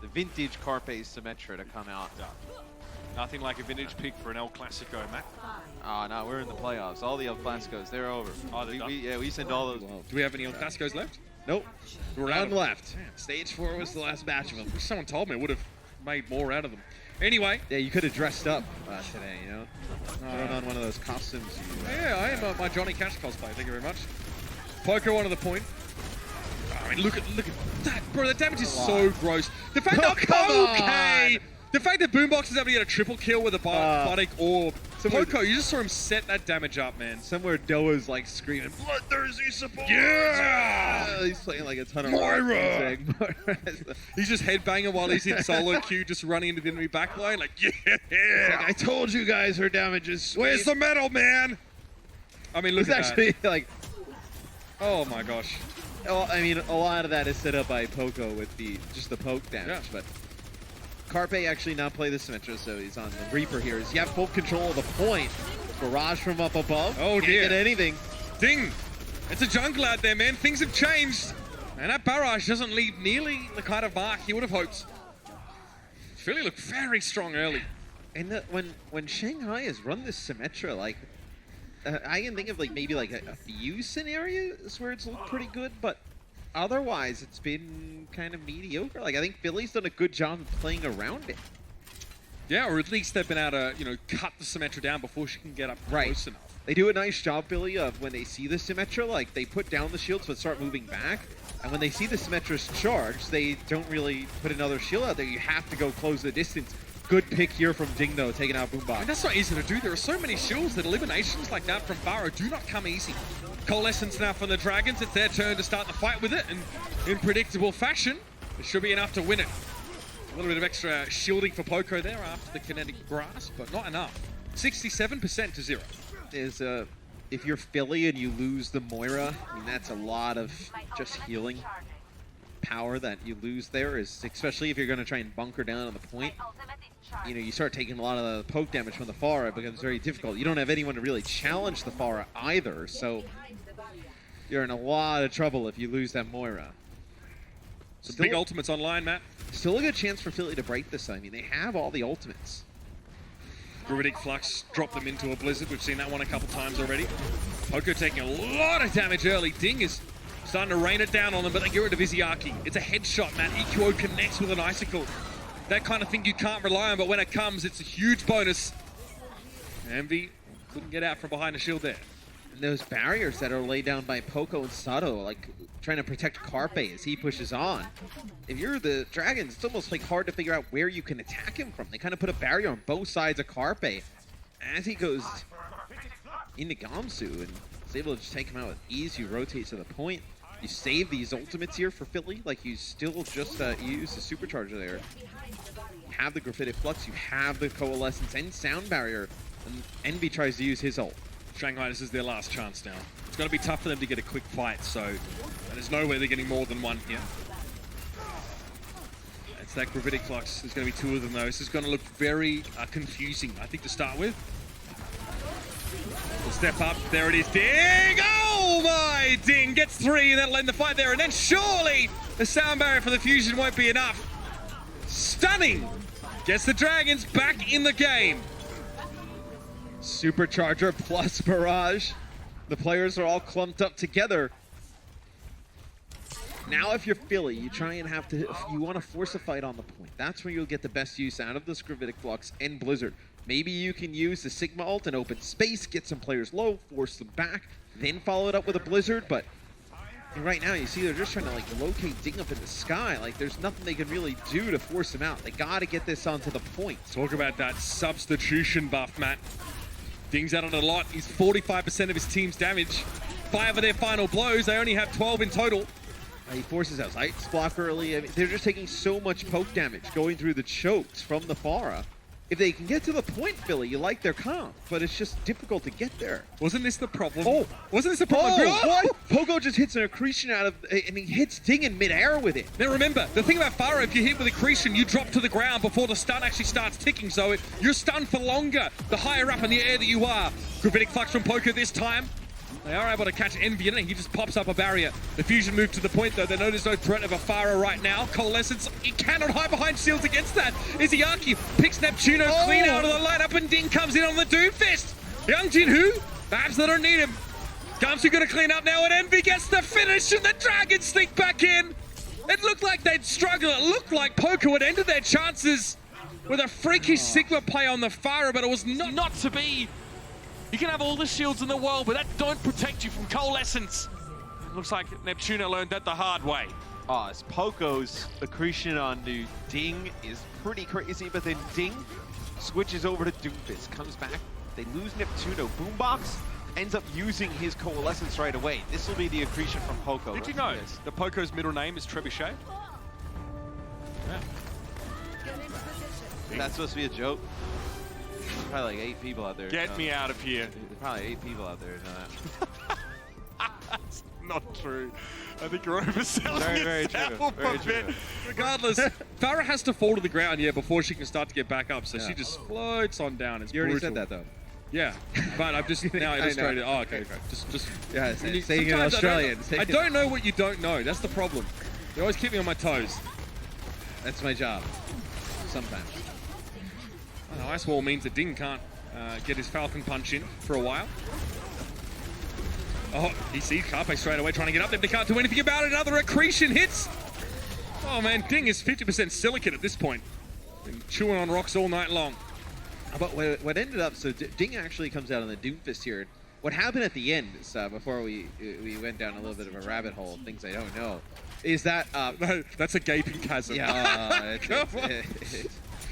vintage Carpe Symmetra to come out. Nothing like a vintage pick for an El Clasico, Matt. Oh, no, we're in the playoffs. All the El Clasicos, they're over. Oh, they're done? We send all those. Do we have any El Clasicos left? Nope. Round left. Stage 4 was the last batch of them. If someone told me, I would have made more out of them. Anyway. Yeah, you could have dressed up today, you know? Thrown on one of those costumes. Yeah, I am my Johnny Cash cosplay. Thank you very much. Poker onto the point. I mean, look at that, bro. The damage is so gross. The fact that the fact that Boombox is able to get a triple kill with a biotic orb. Poco, you just saw him set that damage up, man. Somewhere Doa's like screaming, bloodthirsty support! Yeah! He's playing like a ton of Moira! He's just headbanging while he's in solo queue, just running into the enemy backline, like, yeah! Like, I told you guys her damage is sweet. Where's the metal, man? I mean, look at actually that. Like, oh my gosh. well, I mean, a lot of that is set up by Poco with just the poke damage, but Carpe actually now play the Symmetra, so he's on the Reaper here. You have full control of the point. Barrage from up above. Oh, Can't dear. get anything. Ding! It's a jungle out there, man. Things have changed. And that barrage doesn't leave nearly the kind of mark he would have hoped. Philly looked very strong early. And when Shanghai has run this Symmetra, like, I can think of like maybe like a few scenarios where it's looked pretty good, but otherwise it's been kind of mediocre. Like, I think Philly's done a good job of playing around it. Yeah, or at least they've been able to, cut the Symmetra down before she can get up close enough. They do a nice job, Billy, of when they see the Symmetra, like, they put down the shields but start moving back. And when they see the Symmetra's charge, they don't really put another shield out there. You have to go close the distance. Good pick here from Ding, though, taking out Boombox. And that's not easy to do. There are so many shields that eliminations like that from Pharah do not come easy. Coalescence now from the Dragons. It's their turn to start the fight with it. And in predictable fashion, it should be enough to win it. A little bit of extra shielding for Poco there after the kinetic grasp, but not enough. 67% to 0. If you're Philly and you lose the Moira, I mean, that's a lot of just healing power that you lose there, especially if you're going to try and bunker down on the point. You start taking a lot of the poke damage from the Pharah. It becomes very difficult. You don't have anyone to really challenge the Pharah either, so you're in a lot of trouble if you lose that Moira. Some big ultimates online, Matt. Still a good chance for Philly to break this. I mean, they have all the ultimates. Gravitic Flux dropped them into a Blizzard. We've seen that one a couple times already. Poco taking a lot of damage early. Ding is starting to rain it down on them, but they get rid of Izzyaki. It's a headshot, man. EQO connects with an Icicle. That kind of thing you can't rely on, but when it comes, it's a huge bonus. Envy couldn't get out from behind the shield there. And those barriers that are laid down by Poco and Sato, like trying to protect Carpe as he pushes on. If you're the Dragons, it's almost like hard to figure out where you can attack him from. They kind of put a barrier on both sides of Carpe as he goes into Gamsu and is able to just take him out with ease. You rotate to the point. You save these ultimates here for Philly, like you still just use the supercharger there. You have the Graphitic Flux, you have the Coalescence and Sound Barrier, and Envy tries to use his ult. Shanghai, this is their last chance now. It's going to be tough for them to get a quick fight, so there's no way they're getting more than one here. It's that Gravitic Flux. There's going to be 2 of them, though. This is going to look very confusing, I think, to start with. We'll step up. There it is. Ding! Oh, my! Ding gets 3, and that'll end the fight there. And then surely the sound barrier for the fusion won't be enough. Stunning! Gets the Dragons back in the game. Supercharger plus Barrage. The players are all clumped up together. Now if you're Philly, you try and you want to force a fight on the point. That's where you'll get the best use out of the Gravitic Flux and Blizzard. Maybe you can use the Sigma ult and open space, get some players low, force them back, then follow it up with a Blizzard, but right now you see they're just trying to like locate Ding up in the sky. Like there's nothing they can really do to force him out. They gotta get this onto the point. Talk about that substitution buff, Matt. Ding's out on a lot. He's 45% of his team's damage. 5 of their final blows. They only have 12 in total. He forces out Ice Block early. I mean, they're just taking so much poke damage going through the chokes from the Pharah. If they can get to the point, Philly, you like their comp, but it's just difficult to get there. Wasn't this the problem? Oh, wasn't this the problem? What? Pogo just hits an accretion out of, and he hits Ding in midair with it. Now remember, the thing about Pharah, if you hit with accretion, you drop to the ground before the stun actually starts ticking, so you're stunned for longer the higher up in the air that you are. Gravitic Flux from Poker this time. They are able to catch Envy in it. He just pops up a barrier. The fusion move to the point, though. They know there's no threat of a Pharah right now. Coalescence, he cannot hide behind shields against that. Izayaki picks Neptuno clean out of the lineup, and Ding comes in on the Doomfist. Young Jinwoo, perhaps they don't need him. Gamsu gonna clean up now, and Envy gets the finish, and the Dragons sneak back in. It looked like they'd struggle. It looked like Poco had ended their chances with a freakish Sigma play on the Pharah, but it was not to be. You can have all the shields in the world, but that don't protect you from Coalescence. It looks like Neptuno learned that the hard way. Oh, it's Poco's accretion onto Ding is pretty crazy, but then Ding switches over to Doomfist, comes back, they lose Neptuno. Boombox ends up using his Coalescence right away. This will be the accretion from Poco. Did you know that Poco's middle name is Trebuchet? Yeah. That's supposed to be a joke? Probably like 8 people out there. Get me out of here. There's probably 8 people out there. That's not true. I think you're overselling very yourself true. Very a bit. true. Regardless, Pharah has to fall to the ground, before she can start to get back up. So Yeah. she just floats on down. It's You already brutal. said that though. Yeah, but I've just now illustrated. Oh, okay. Just. Yeah, when you- saying in sometimes Australian. I don't know what you don't know. That's the problem. You always keep me on my toes. That's my job. Sometimes. Oh, Ice Wall means that Ding can't get his Falcon Punch in for a while. Oh, he sees Carpe straight away trying to get up there, but they can't do anything about it. Another accretion hits. Oh man, Ding is 50% silicate at this point. Been chewing on rocks all night long. But what ended up, so Ding actually comes out on the Doomfist here. What happened at the end, is, before we went down a little bit of a rabbit hole of things I don't know, is that... No, that's a gaping chasm. Yeah,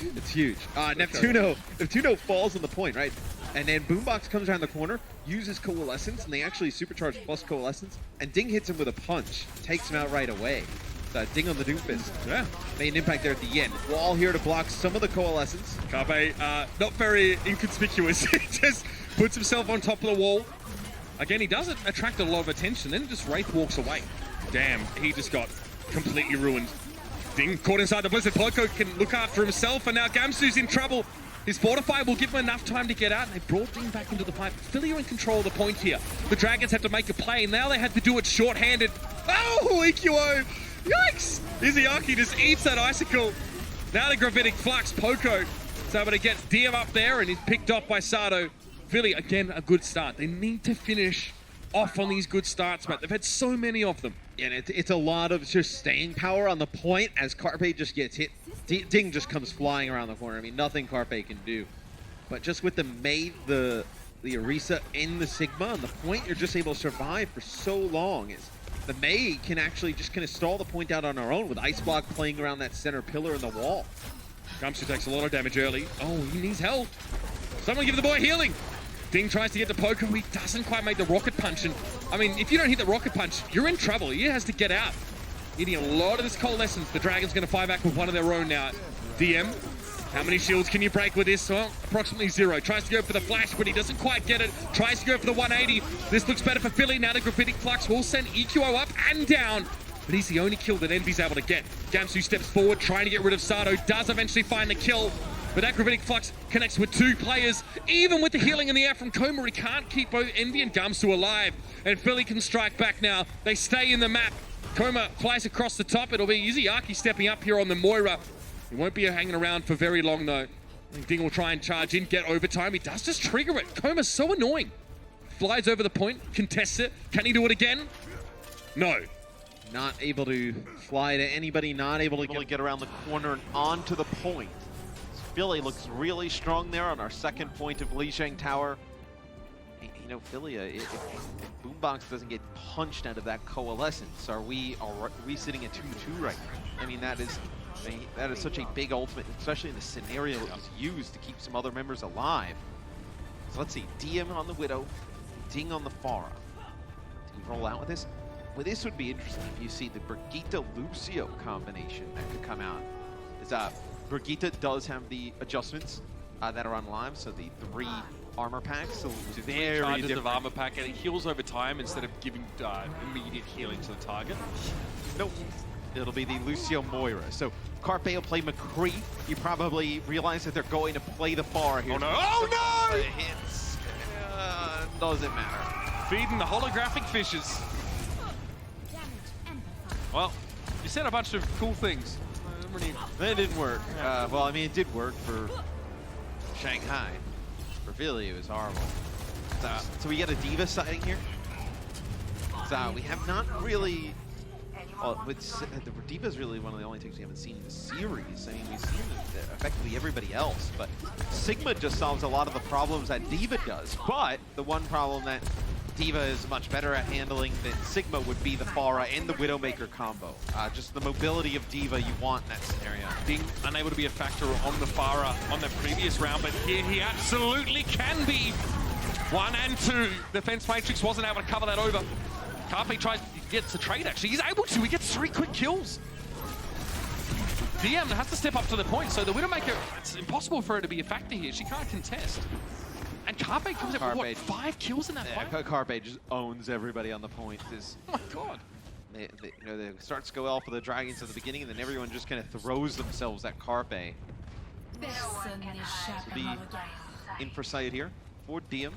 it's huge. Neptuno falls on the point, right? And then Boombox comes around the corner, uses Coalescence, and they actually supercharge plus Coalescence, and Ding hits him with a punch, takes him out right away. Ding on the Doomfist. Yeah. Made an impact there at the end. Wall here to block some of the Coalescence. Carpe, not very inconspicuous. He just puts himself on top of the wall. Again, he doesn't attract a lot of attention, then just Wraith walks away. Damn, he just got completely ruined. Ding caught inside the Blizzard. Poco can look after himself, and now Gamsu's in trouble. His Fortify will give him enough time to get out, and they brought Ding back into the fight. Philly are in control of the point here. The Dragons have to make a play, and now they have to do it short-handed. Oh, EQO! Yikes! Izayaki just eats that icicle. Now the Gravitic Flux. Poco is able to get DM up there, and he's picked off by Sato. Philly, again, a good start. They need to finish off on these good starts, Matt. They've had so many of them. And it's a lot of just staying power on the point as Carpe just gets hit. Ding just comes flying around the corner. I mean, nothing Carpe can do. But just with the Maid, the Orisa, and the Sigma on the point, you're just able to survive for so long. The Maid can actually just kind of stall the point out on her own with Ice Block playing around that center pillar in the wall. Gamsu takes a lot of damage early. Oh, he needs help. Someone give the boy healing. Ding tries to get to Poco. He doesn't quite make the rocket punch. And I mean, if you don't hit the rocket punch, you're in trouble. He has to get out. Eating a lot of this Coalescence. The Dragon's going to fire back with one of their own now. DM, how many shields can you break with this? Well, approximately 0. Tries to go for the flash, but he doesn't quite get it. Tries to go for the 180. This looks better for Philly. Now the Gravitic Flux will send EQO up and down. But he's the only kill that Envy's able to get. Gamsu steps forward, trying to get rid of Sato. Does eventually find the kill. But that Gravitic Flux connects with 2 players. Even with the healing in the air from Koma, he can't keep both Envy and Gamsu alive. And Philly can strike back now. They stay in the map. Koma flies across the top. It'll be Izayaki stepping up here on the Moira. He won't be hanging around for very long, though. I think Ding will try and charge in, get overtime. He does just trigger it. Koma's so annoying. Flies over the point, contests it. Can he do it again? No. Not able to fly to anybody, not able to Get around the corner and onto the point. Philly looks really strong there on our second point of Lijiang Tower. You know, Philly, if Boombox doesn't get punched out of that Coalescence, are we sitting at 2-2 right now? I mean, that is such a big ultimate, especially in the scenario it was used to keep some other members alive. So let's see, DM on the Widow, Ding on the Pharah. Do you roll out with this? Well, this would be interesting if you see the Brigitte-Lucio combination that could come out. Brigitte does have the adjustments that are on live, so the 3 armor packs, so very charges different. of armor pack, and it heals over time instead of giving immediate healing to the target. Nope. It'll be the Lucio Moira. So Carpe will play McCree. You probably realize that they're going to play the Pharah here. Oh no! Oh no! Hits. Doesn't matter. Feeding the holographic fishes. Well, you said a bunch of cool things. That didn't work. Well, I mean, it did work for Shanghai. For Philly, it was horrible. So we get a D.Va sighting here. So we have not really... Well, the D.Va's really one of the only things we haven't seen in the series. I mean, we've seen effectively everybody else, but Sigma just solves a lot of the problems that D.Va does. But the one problem that D.Va is much better at handling than Sigma would be the Pharah and the Widowmaker combo. Just the mobility of D.Va you want in that scenario. Ding unable to be a factor on the Pharah on the previous round, but here he absolutely can be. 1 and 2. Defense Matrix wasn't able to cover that over. Carpe tries to get to trade, actually. He's able to. He gets 3 quick kills. DM has to step up to the point, so the Widowmaker, it's impossible for her to be a factor here. She can't contest. And Carpe comes up with, what, 5 kills in that fight? Carpe just owns everybody on the point. Oh my god. You know, the starts go well for the Dragons at the beginning, and then everyone just kind of throws themselves at Carpe. So be in for sight here for DM.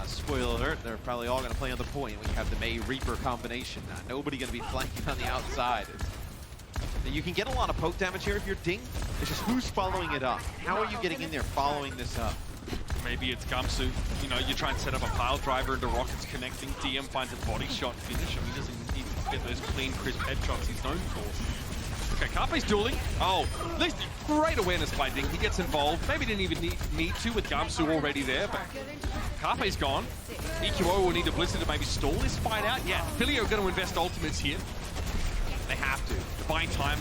Spoiler alert, they're probably all going to play on the point when you have the Mei Reaper combination. Nobody going to be flanking on the outside. You can get a lot of poke damage here if you're Ding. It's just who's following it up. How are you getting in there following this up? Maybe it's Gamsu. You know, you try and set up a pile driver into rockets connecting. DM finds a body shot finish. I mean, he doesn't need to get those clean, crisp headshots he's known for. Okay, Carpe's dueling. Oh, great awareness by Ding. He gets involved. Maybe didn't even need to with Gamsu already there, but Carpe's gone. EQO will need a Blizzard to maybe stall this fight out. Yeah, Philly are going to invest ultimates here. They have to. Buying time.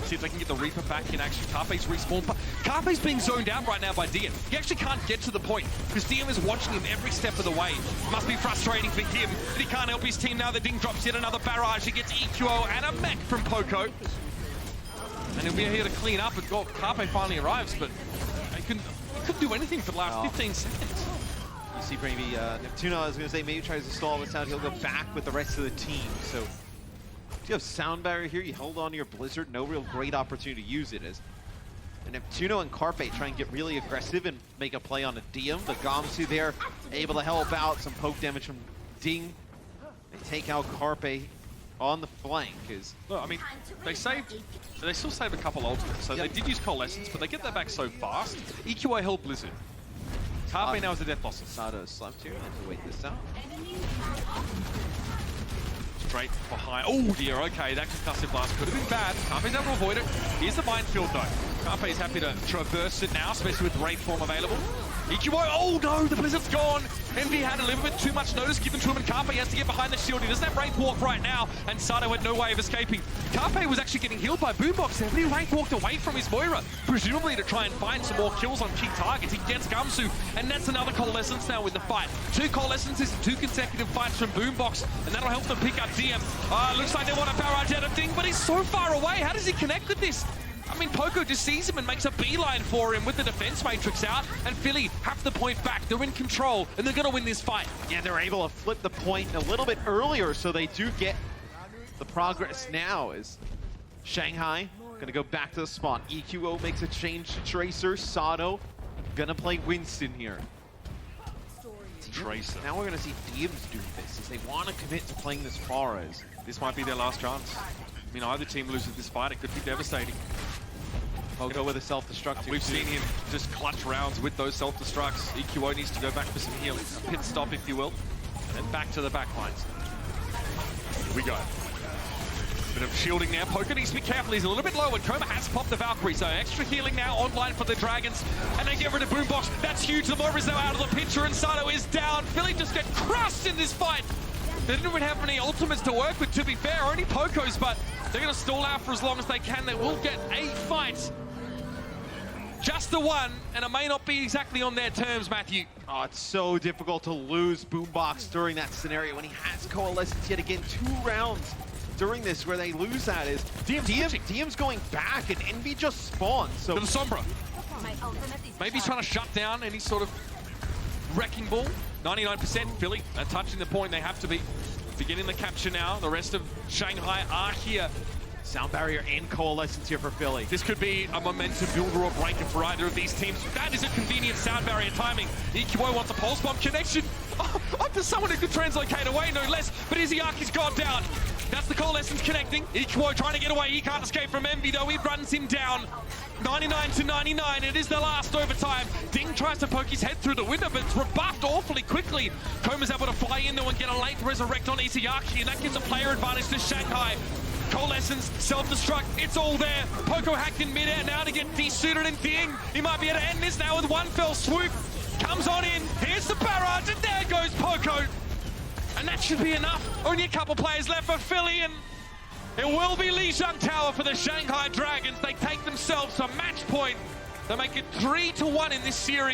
See if they can get the Reaper back in action. Carpe's respawn. But Carpe's being zoned out right now by Diem. He actually can't get to the point because Diem is watching him every step of the way. Must be frustrating for him, but he can't help his team now. The Ding drops yet another barrage. He gets EQO and a mech from Poco. And he'll be here to clean up. And Carpe finally arrives, but he couldn't do anything for the last 15 seconds. You see maybe Neptuno, I was going to say, maybe tries to stall this out. He'll go back with the rest of the team. So if you have sound barrier here, you hold on to your Blizzard, no real great opportunity to use it as Neptuno and Carpe try and get really aggressive and make a play on a Diem. The Gamsu there able to help out, some poke damage from Ding. They take out Carpe on the flank. Look, I mean, they still save a couple ultimates, so they did use Coalescence, but they get that back so fast. EQI held Blizzard. Carpe now is a death loss. Sado slumped here, have to wait this out. Straight behind. Oh dear, okay, that concussive blast could have been bad. Carpe's able to avoid it. Here's the minefield though. Carpe's happy to traverse it now, especially with Wraith form available. EQO, oh no, the Blizzard's gone! Envy had a little bit too much notice given to him, and Carpe has to get behind the shield. He doesn't have Wraith Walk right now, and Sato had no way of escaping. Carpe was actually getting healed by Boombox there, but he Wraith Walked away from his Moira, presumably to try and find some more kills on key targets. He gets Gamsu, and that's another Coalescence now in the fight. 2 Coalescences in 2 consecutive fights from Boombox, and that'll help them pick up DM. Looks like they want a barrage out of Ding, but he's so far away. How does he connect with this? I mean, Poco just sees him and makes a beeline for him with the defense matrix out, and Philly have the point back. They're in control, and they're going to win this fight. Yeah, they're able to flip the point a little bit earlier, so they do get the progress now. Is Shanghai going to go back to the spawn. EQO makes a change to Tracer. Sato going to play Winston here. Tracer. Now we're going to see Diem's do this, as they want to commit to playing this far as. This might be their last chance. I mean, either team loses this fight, it could be devastating. Poco with a self-destruct. We've seen him just clutch rounds with those self-destructs. EQO needs to go back for some healing. A pit stop, if you will. And then back to the back lines. Here we go. Bit of shielding now. Poco needs to be careful. He's a little bit low, and Chroma has popped the Valkyrie. So extra healing now online for the Dragons. And they get rid of Boombox. That's huge. The Moira's now out of the picture, and Sato is down. Philly just get crushed in this fight. They didn't even have any ultimates to work with, to be fair. Only Pocos, but they're going to stall out for as long as they can. They will get a fight. Just the one, and it may not be exactly on their terms, Matthew. Oh, it's so difficult to lose Boombox during that scenario when he has Coalescence yet again. 2 rounds during this where they lose that is Diem's going back, and Envy just spawns. So to the Sombra. Maybe he's trying to shut down any sort of wrecking ball. 99% Philly are touching the point. They have to be. Beginning the capture now. The rest of Shanghai are here. Sound barrier and Coalescence here for Philly. This could be a momentum builder or breaker for either of these teams. That is a convenient sound barrier timing. EQO wants a pulse bomb connection. There's someone who could translocate away, no less, but Izyaki's gone down. That's the Coalescence connecting. Ichwo trying to get away. He can't escape from Envy, though. He runs him down. 99 to 99. It is the last overtime. Ding tries to poke his head through the window, but it's rebuffed awfully quickly. Koma's able to fly in there and get a late resurrect on Izayaki, and that gives a player advantage to Shanghai. Coalescence, self-destruct, it's all there. Poco hacked in midair now to get desuited, and Ding, he might be able to end this now with one fell swoop. Comes on in, here's the barrage, and there goes Poco. And that should be enough. Only a couple players left for Philly, and it will be Lijiang Tower for the Shanghai Dragons. They take themselves a match point. They make it 3-1 in this series.